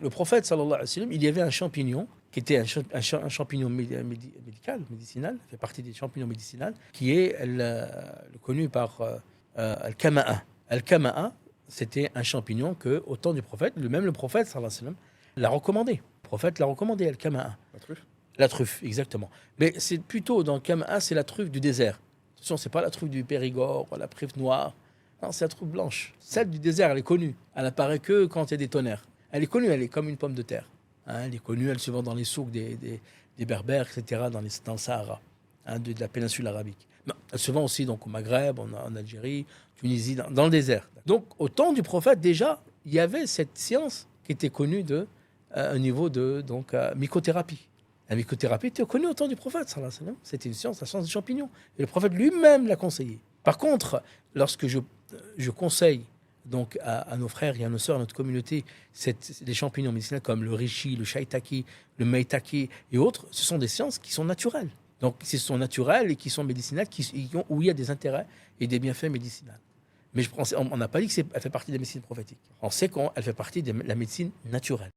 Le prophète, sallallahu alayhi wa sallam, il y avait un champignon qui était un champignon médicinal, fait partie des champignons médicinaux, qui est connu par al-kama'a. Al-kama'a, c'était un champignon que, au temps du prophète, le prophète, sallallahu alayhi wa sallam, l'a recommandé. Le prophète l'a recommandé, al-kama'a. La truffe. La truffe, exactement. Mais c'est plutôt, dans le kama'a, c'est la truffe du désert. Attention, c'est pas la truffe du Périgord, la truffe noire. Non, c'est la truffe blanche. Celle du désert, elle est connue. Elle apparaît que quand il y a des tonnerres. Elle est connue, elle est comme une pomme de terre. Elle est connue, elle se vend dans les souks des Berbères, etc., dans le Sahara, de la péninsule arabique. Non, elle se vend aussi donc, au Maghreb, en Algérie, Tunisie, dans le désert. Donc, au temps du prophète, déjà, il y avait cette science qui était connue au niveau de mycothérapie. La mycothérapie était connue au temps du prophète, sallallahu alayhi wa sallam. C'était une science, la science des champignons. Et le prophète lui-même l'a conseillé. Par contre, lorsque je conseille donc à nos frères et à nos sœurs, à notre communauté, les champignons médicinaux comme le reishi, le shiitake, le maitake et autres, ce sont des sciences qui sont naturelles. Donc, ce sont naturelles et qui sont médicinales, où il y a des intérêts et des bienfaits médicinaux. Mais on n'a pas dit qu'elle fait partie de la médecine prophétique. On sait qu'elle fait partie de la médecine naturelle.